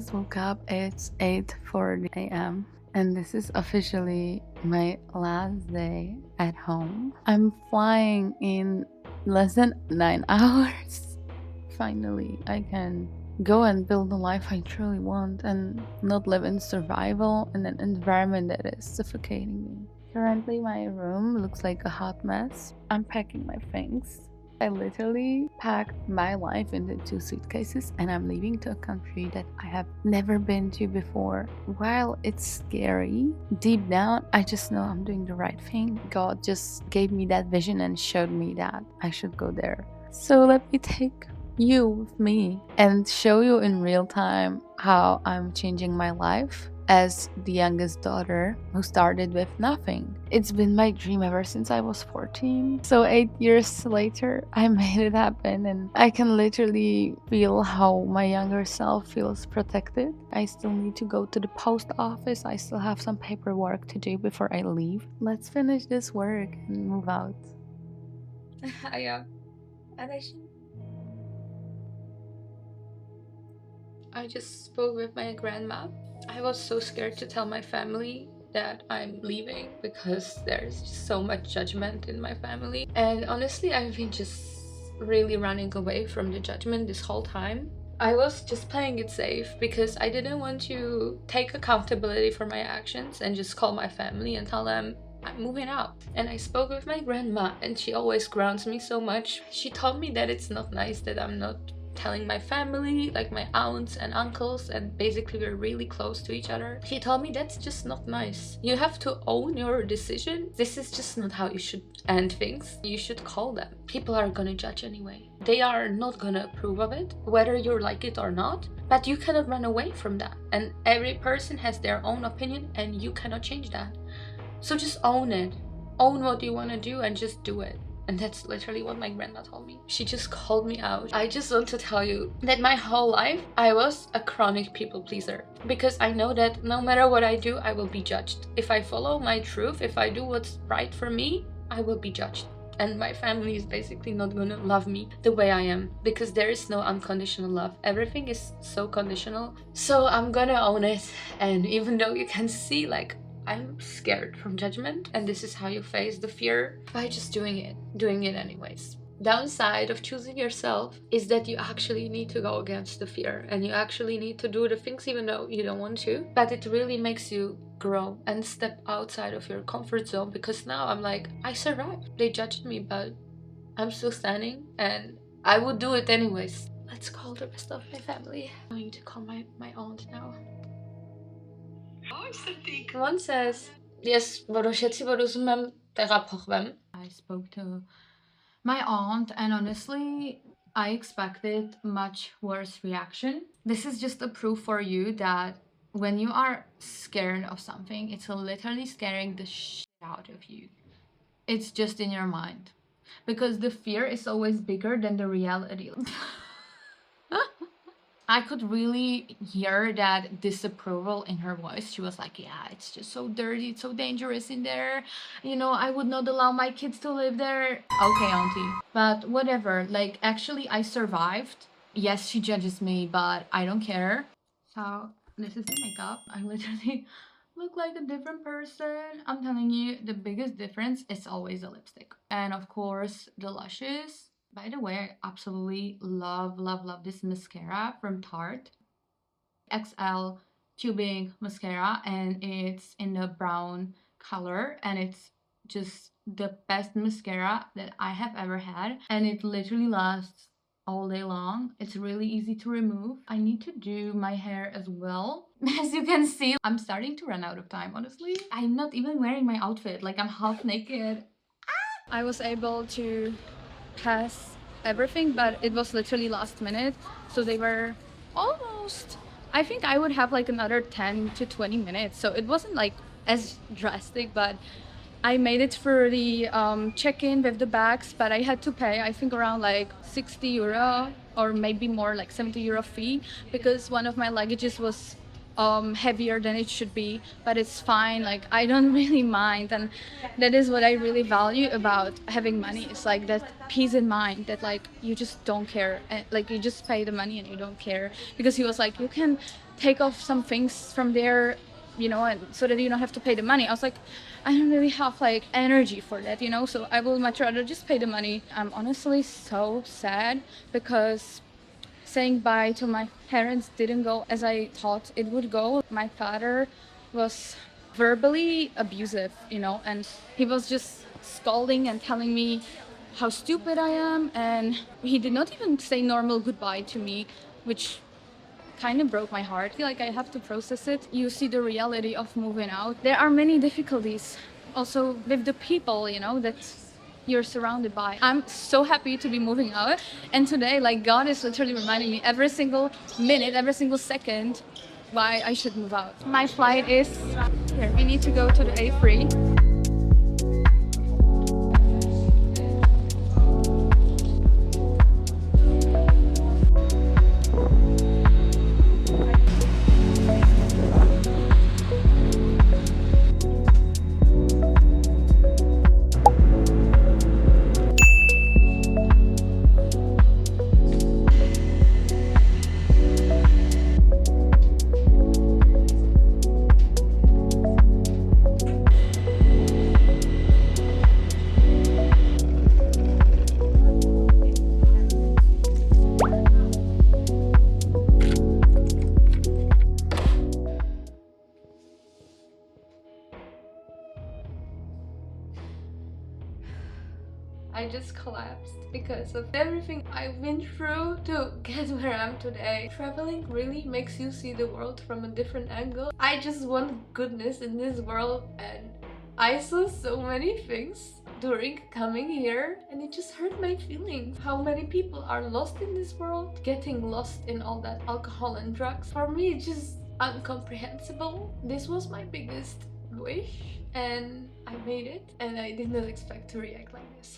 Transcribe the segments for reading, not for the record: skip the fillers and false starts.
just woke up. It's 8:40 a.m. and this is officially my last day at home. I'm flying in less than 9 hours. Finally, I can go and build the life I truly want and not live in survival in an environment that is suffocating me. Currently, my room looks like a hot mess. I'm packing my things. I literally packed my life into 2 suitcases and I'm leaving to a country that I have never been to before. While it's scary, deep down, I just know I'm doing the right thing. God just gave me that vision and showed me that I should go there. So let me take you with me and show you in real time how I'm changing my life as the youngest daughter who started with nothing. It's been my dream ever since I was 14. So 8 years later, I made it happen and I can literally feel how my younger self feels protected. I still need to go to the post office. I still have some paperwork to do before I leave. Let's finish this work and move out. Yeah. I just spoke with my grandma. I was so scared to tell my family that I'm leaving because there's just so much judgment in my family. And honestly, I've been just really running away from the judgment this whole time. I was just playing it safe because I didn't want to take accountability for my actions and just call my family and tell them I'm moving out. And I spoke with my grandma and she always grounds me so much. She told me that it's not nice that I'm not telling my family, like my aunts and uncles, and basically we're really close to each other. She told me that's just not nice. You have to own your decision. This is just not how you should end things. You should call them. People are gonna judge anyway. They are not gonna approve of it, whether you like it or not, but you cannot run away from that. And every person has their own opinion and you cannot change that. So just own it. Own what you wanna do and just do it. And that's literally what my grandma told me. She just called me out. I just want to tell you that my whole life, I was a chronic people pleaser. Because I know that no matter what I do, I will be judged. If I follow my truth, if I do what's right for me, I will be judged. And my family is basically not gonna love me the way I am. Because there is no unconditional love. Everything is so conditional. So I'm gonna own it. And even though you can see like, I'm scared from judgment, and this is how you face the fear by just doing it anyways. Downside of choosing yourself is that you actually need to go against the fear and you actually need to do the things even though you don't want to, but it really makes you grow and step outside of your comfort zone. Because now I'm like, I survived. They judged me, but I'm still standing and I would do it anyways. Let's call the rest of my family. I'm going to call my aunt now. One says, yes, I spoke to my aunt and honestly, I expected much worse reaction. This is just a proof for you that when you are scared of something, it's literally scaring the shit out of you. It's just in your mind. Because the fear is always bigger than the reality. I could really hear that disapproval in her voice. She was like, yeah, it's just so dirty, it's so dangerous in there. You know, I would not allow my kids to live there. Okay, auntie. But whatever, like, actually, I survived. Yes, she judges me, but I don't care. So, this is the makeup. I literally look like a different person. I'm telling you, the biggest difference is always the lipstick. And of course, the lashes. By the way, I absolutely love this mascara from Tarte. XL tubing mascara and it's in the brown color and it's just the best mascara that I have ever had and it literally lasts all day long. It's really easy to remove. I need to do my hair as well. As you can see, I'm starting to run out of time, honestly. I'm not even wearing my outfit, like I'm half naked. I was able to pass everything, but it was literally last minute, so they were almost, I think I would have like another 10 to 20 minutes, so it wasn't like as drastic, but I made it through the check-in with the bags, but I had to pay I think around like 60 euro or maybe more, like 70 euro fee, because one of my luggages was heavier than it should be, but it's fine. Like I don't really mind, and that is what I really value about having money. It's like that peace in mind that like you just don't care, like you just pay the money and you don't care. Because he was like, you can take off some things from there, you know, and so that you don't have to pay the money. I was like, I don't really have like energy for that, you know, so I will much rather just pay the money. I'm honestly so sad because saying bye to my parents didn't go as I thought it would go. My father was verbally abusive, you know, and he was just scolding and telling me how stupid I am, and he did not even say normal goodbye to me, which kind of broke my heart. I feel like I have to process it. You see the reality of moving out. There are many difficulties also with the people, you know, that you're surrounded by. I'm so happy to be moving out. And today, like, God is literally reminding me every single minute, every single second why I should move out. My flight is here. We need to go to the A3. I just collapsed because of everything I've been through to get where I am today. Traveling really makes you see the world from a different angle. I just want goodness in this world, and I saw so many things during coming here, and it just hurt my feelings. How many people are lost in this world, getting lost in all that alcohol and drugs. For me, it's just incomprehensible. This was my biggest wish, and I made it, and I did not expect to react like this.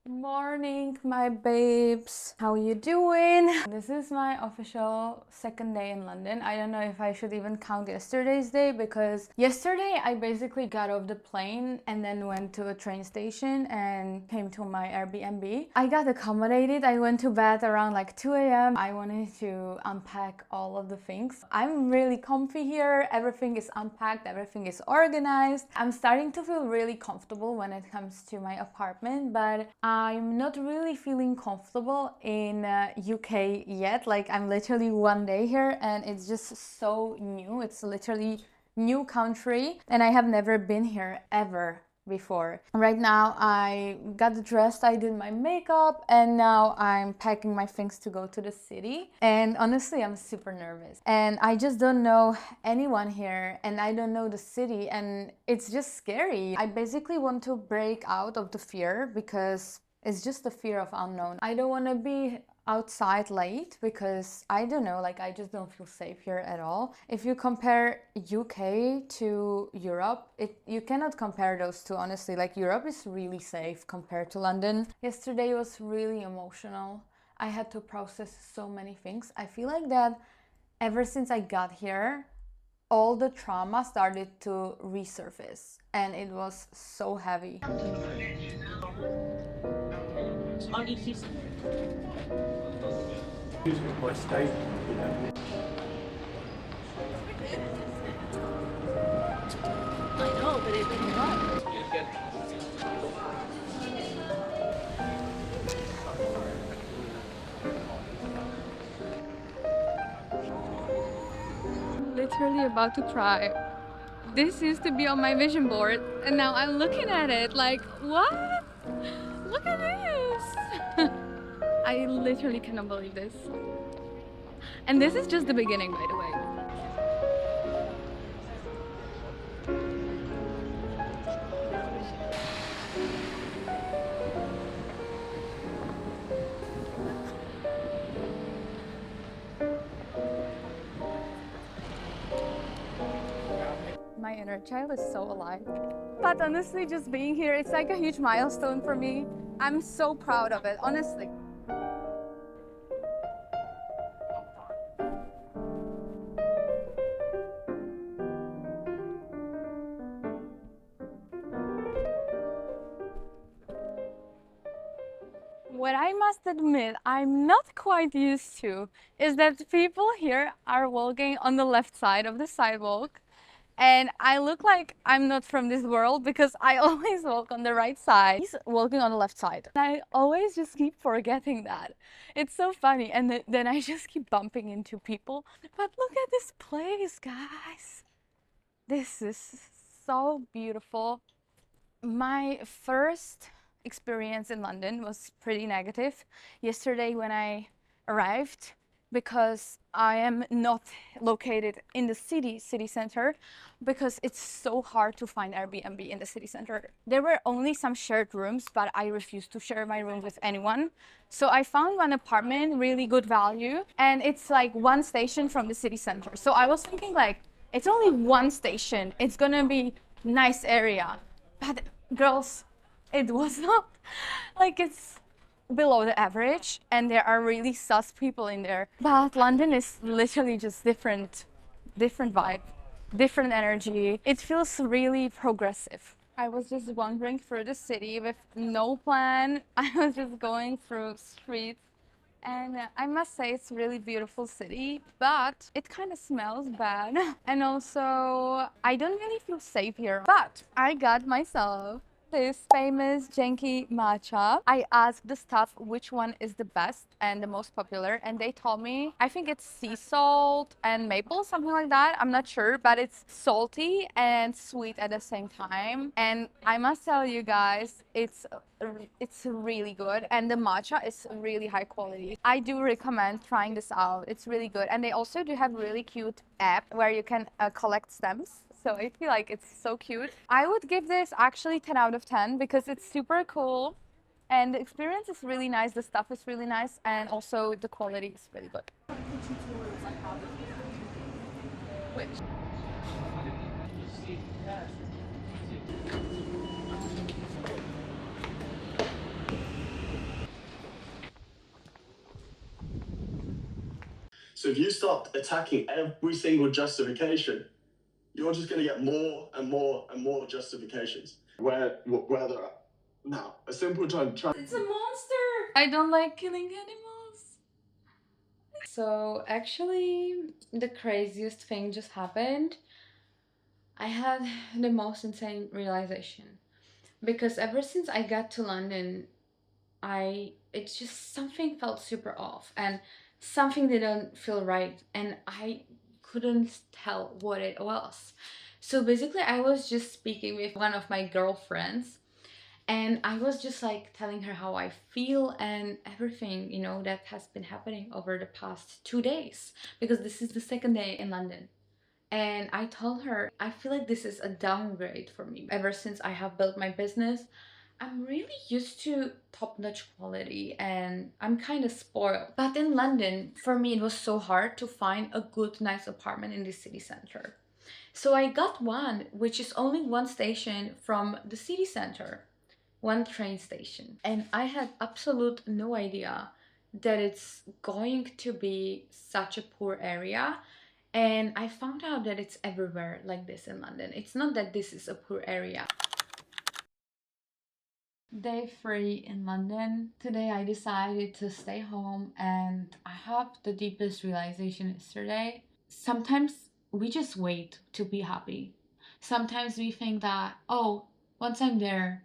Morning, my babes. How you doing? This is my official second day in London. I don't know if I should even count yesterday's day, because yesterday I basically got off the plane and then went to a train station and came to my Airbnb. I got accommodated. I went to bed around like 2 a.m. I wanted to unpack all of the things. I'm really comfy here. Everything is unpacked. Everything is organized. I'm starting to feel really comfortable when it comes to my apartment, but I'm not really feeling comfortable in UK yet. Like, I'm literally 1 day here and it's just so new. It's literally new country and I have never been here ever before. Right now I got dressed, I did my makeup, and now I'm packing my things to go to the city. And honestly, I'm super nervous and I just don't know anyone here and I don't know the city, and it's just scary. I basically want to break out of the fear because it's just the fear of unknown. I don't want to be outside late because I don't know, like, I just don't feel safe here at all. If you compare UK to Europe, you cannot compare those two, honestly. Like, Europe is really safe compared to London. Yesterday was really emotional. I had to process so many things. I feel like that ever since I got here, all the trauma started to resurface and it was so heavy. My state. I know, but it didn't run. I'm literally about to cry. This used to be on my vision board and now I'm looking at it like, what? Look at this! I literally cannot believe this. And this is just the beginning, by the way. My inner child is so alive. But honestly, just being here, it's like a huge milestone for me. I'm so proud of it, honestly. what I must admit I'm not quite used to is that people here are walking on the left side of the sidewalk. And I look like I'm not from this world because I always walk on the right side. He's walking on the left side. And I always just keep forgetting that. It's so funny. And then I just keep bumping into people. But look at this place, guys. This is so beautiful. My first experience in London was pretty negative yesterday when I arrived, because I am not located in the city center, because it's so hard to find Airbnb in the city center. There were only some shared rooms, but I refused to share my room with anyone. So I found one apartment, really good value, and it's like one station from the city center. So I was thinking like, it's only one station, it's gonna be nice area. But girls, it was not. Like, it's below the average and there are really sus people in there. But London is literally just different vibe, different energy. It feels really progressive. I was just wandering through the city with no plan. I was just going through streets. And I must say it's a really beautiful city, but it kind of smells bad. And also, I don't really feel safe here. But I got myself this famous Jenki Matcha. I asked the staff which one is the best and the most popular, and they told me, I think it's sea salt and maple, something like that. I'm not sure, but it's salty and sweet at the same time. And I must tell you guys, it's really good, and the matcha is really high quality. I do recommend trying this out. It's really good, and they also do have really cute app where you can collect stamps. So I feel like it's so cute. I would give this actually 10 out of 10 because it's super cool and the experience is really nice, the stuff is really nice, and also the quality is really good. Which? So if you start attacking every single justification, you're just going to get more and more and more justifications. Where they're at. Now, a simple time. It's a monster! I don't like killing animals. So actually, the craziest thing just happened. I had the most insane realization, because ever since I got to London, it's just something felt super off and something didn't feel right, and I couldn't tell what it was. So basically, I was just speaking with one of my girlfriends, and I was just like telling her how I feel and everything, that has been happening over the past 2 days, because this is the second day in London. And I told her, I feel like this is a downgrade for me. Ever since I have built my business, I'm really used to top-notch quality and I'm kind of spoiled. But in London, for me, it was so hard to find a good, nice apartment in the city center. So I got one, which is only one station from the city center, one train station. And I had absolute no idea that it's going to be such a poor area. And I found out that it's everywhere like this in London. It's not that this is a poor area. Day 3 in London. Today I decided to stay home and I have the deepest realization yesterday. Sometimes we just wait to be happy. Sometimes we think that, oh, once I'm there,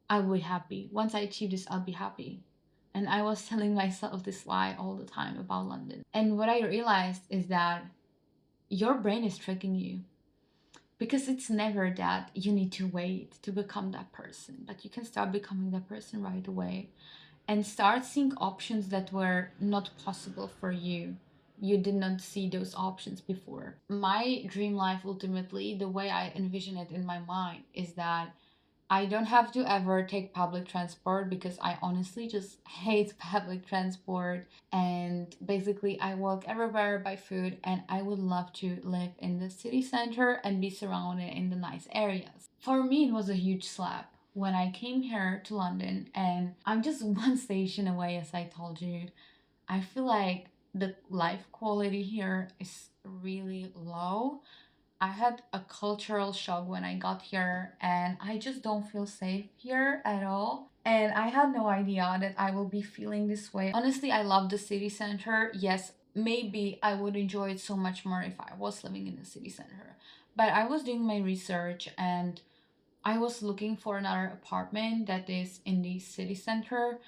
I will be happy. Once I achieve this, I'll be happy. And I was telling myself this lie all the time about London. And what I realized is that your brain is tricking you, because it's never that you need to wait to become that person, but you can start becoming that person right away and start seeing options that were not possible for you. You did not see those options before. My dream life, ultimately, the way I envision it in my mind, is that I don't have to ever take public transport, because I honestly just hate public transport. And basically, I walk everywhere by foot, and I would love to live in the city center and be surrounded in the nice areas. For me, it was a huge slap when I came here to London, and I'm just one station away, as I told you. I feel like the life quality here is really low. I had a cultural shock when I got here, and I just don't feel safe here at all. And I had no idea that I will be feeling this way. Honestly, I love the city center. Yes, maybe I would enjoy it so much more if I was living in the city center. But I was doing my research and I was looking for another apartment that is in the city center,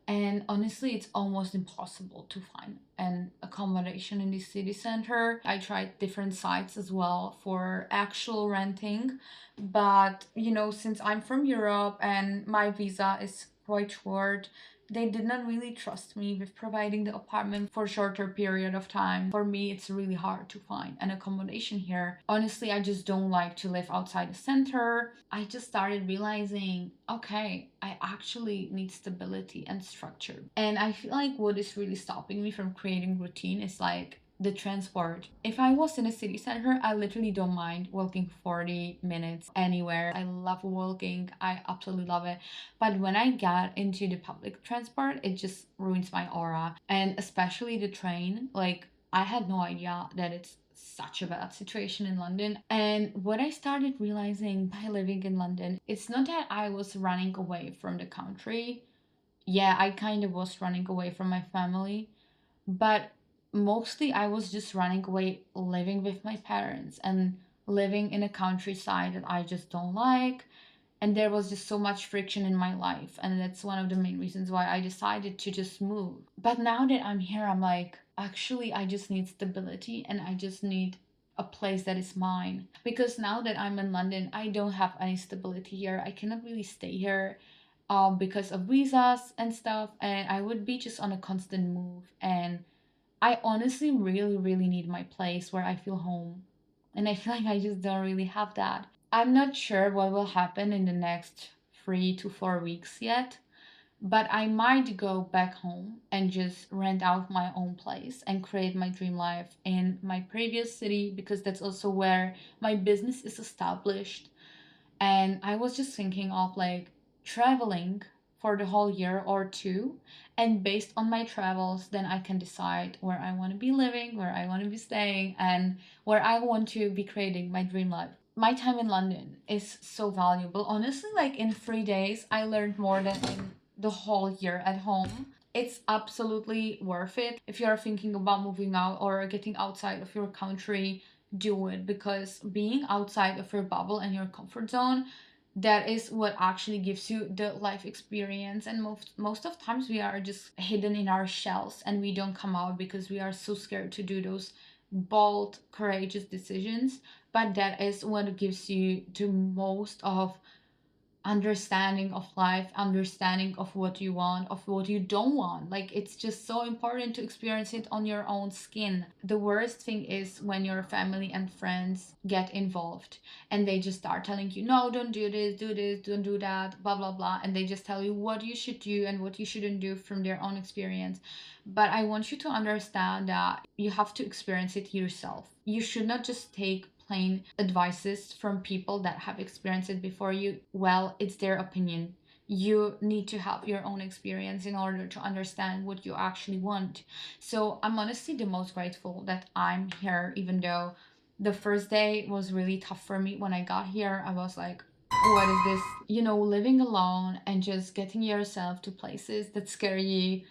and honestly, it's almost impossible to find an accommodation in the city center. I tried different sites as well for actual renting, but since I'm from Europe and my visa is quite short, they did not really trust me with providing the apartment for a shorter period of time. For me, it's really hard to find an accommodation here. Honestly, I just don't like to live outside the center. I just started realizing, okay, I actually need stability and structure. And I feel like what is really stopping me from creating routine is like the transport. If I was in a city center, I literally don't mind walking 40 minutes anywhere. I love walking. I absolutely love it. But when I get into the public transport, it just ruins my aura. And especially the train, like I had no idea that it's such a bad situation in London. And what I started realizing by living in London, it's not that I was running away from the country. Yeah, I kind of was running away from my family, but mostly I was just running away living with my parents and living in a countryside that I just don't like. And there was just so much friction in my life, and that's one of the main reasons why I decided to just move. But now that I'm here, I'm like, actually I just need stability and I just need a place that is mine, because now that I'm in London, I don't have any stability here. I cannot really stay here because of visas and stuff, and I would be just on a constant move. And I honestly really, really need my place where I feel home. And I feel like I just don't really have that. I'm not sure what will happen in the next 3 to 4 weeks yet, but I might go back home and just rent out my own place and create my dream life in my previous city, because that's also where my business is established. And I was just thinking of like traveling for the whole year or two, and based on my travels then I can decide where I want to be living, where I want to be staying, and where I want to be creating my dream life. My time in London is so valuable. Honestly, like in 3 days I learned more than in the whole year at home. It's absolutely worth it. If you're thinking about moving out or getting outside of your country, do it, because being outside of your bubble and your comfort zone, that is what actually gives you the life experience. And most of times we are just hidden in our shells and we don't come out because we are so scared to do those bold, courageous decisions. But that is what gives you the most of understanding of life, understanding of what you want, of what you don't want. Like, it's just so important to experience it on your own skin. The worst thing is when your family and friends get involved and they just start telling you, no, don't do this, don't do that, blah, blah, blah. And they just tell you what you should do and what you shouldn't do from their own experience. But I want you to understand that you have to experience it yourself. You should not just take plain advices from people that have experienced it before you. Well, it's their opinion. You need to have your own experience in order to understand what you actually want. So I'm honestly the most grateful that I'm here, even though the first day was really tough for me. When I got here, I was like, what is this? Living alone and just getting yourself to places that scare you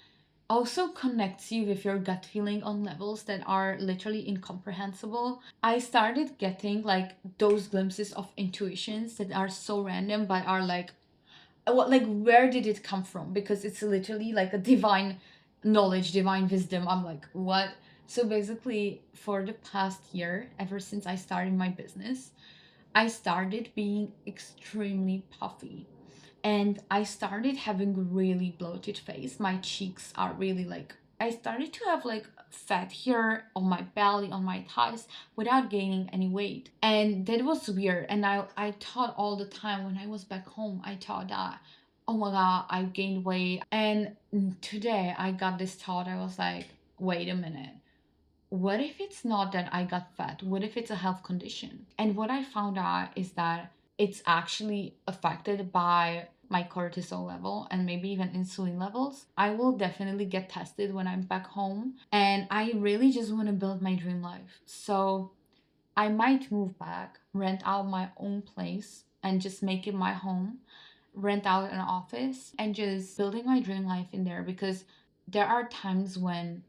also connects you with your gut feeling on levels that are literally incomprehensible. I started getting like those glimpses of intuitions that are so random but are like, what, like, where did it come from? Because it's literally like a divine knowledge, divine wisdom. I'm like, what? So basically, for the past year, ever since I started my business, I started being extremely puffy, and I started having really bloated face. My cheeks are really like, I started to have like fat here on my belly, on my thighs, without gaining any weight. And that was weird. And I thought all the time when I was back home, I thought that, oh my god, I gained weight. And today I got this thought. I was like, wait a minute, what if it's not that I got fat? What if it's a health condition? And what I found out is that it's actually affected by my cortisol level and maybe even insulin levels. I will definitely get tested when I'm back home, and I really just want to build my dream life. So I might move back, rent out my own place, and just make it my home, rent out an office and just building my dream life in there, because there are times when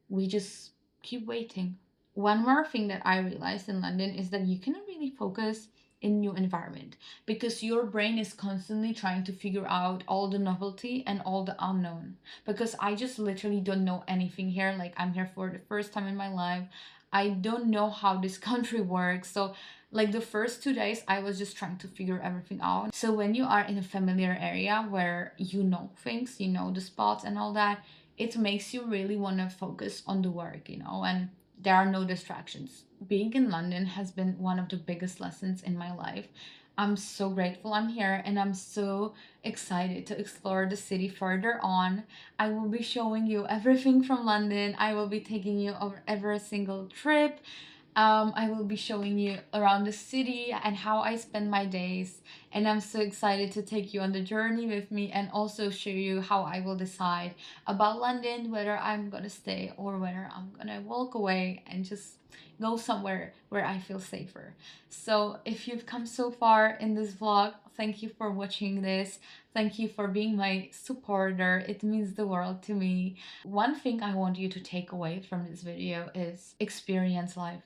we just keep waiting. One more thing that I realized in London is that you cannot really focus in new environment because your brain is constantly trying to figure out all the novelty and all the unknown, because I just literally don't know anything here. Like, I'm here for the first time in my life. I don't know how this country works. So like the first 2 days I was just trying to figure everything out. So when you are in a familiar area where you know things, you know the spots and all that, it makes you really want to focus on the work, and there are no distractions. Being in London has been one of the biggest lessons in my life. I'm so grateful I'm here, and I'm so excited to explore the city further on. I will be showing you everything from London. I will be taking you over every single trip. I will be showing you around the city and how I spend my days. And I'm so excited to take you on the journey with me and also show you how I will decide about London, whether I'm gonna stay or whether I'm gonna walk away and just go somewhere where I feel safer. So if you've come so far in this vlog, thank you for watching this. Thank you for being my supporter. It means the world to me. One thing I want you to take away from this video is experience life.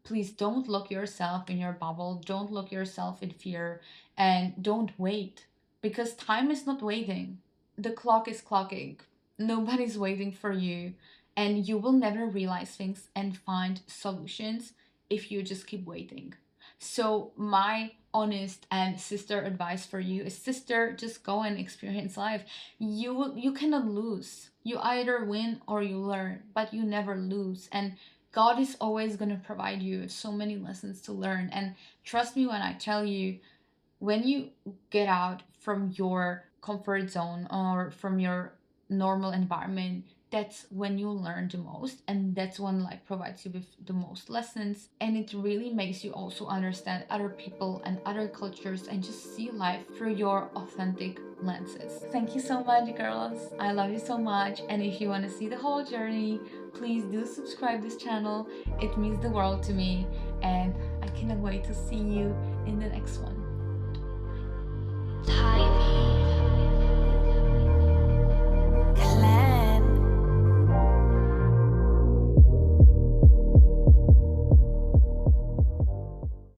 Please don't lock yourself in your bubble. Don't lock yourself in fear, and don't wait, because time is not waiting. The clock is clocking. Nobody's waiting for you, and you will never realize things and find solutions if you just keep waiting. So my honest and sister advice for you is, sister, just go and experience life. You cannot lose. You either win or you learn, but you never lose. And God is always going to provide you with so many lessons to learn. And trust me when I tell you, when you get out from your comfort zone or from your normal environment, that's when you learn the most, and that's when life provides you with the most lessons. And it really makes you also understand other people and other cultures and just see life through your authentic lenses. Thank you so much, girls. I love you so much. And if you want to see the whole journey, please do subscribe this channel. It means the world to me, and I cannot wait to see you in the next one.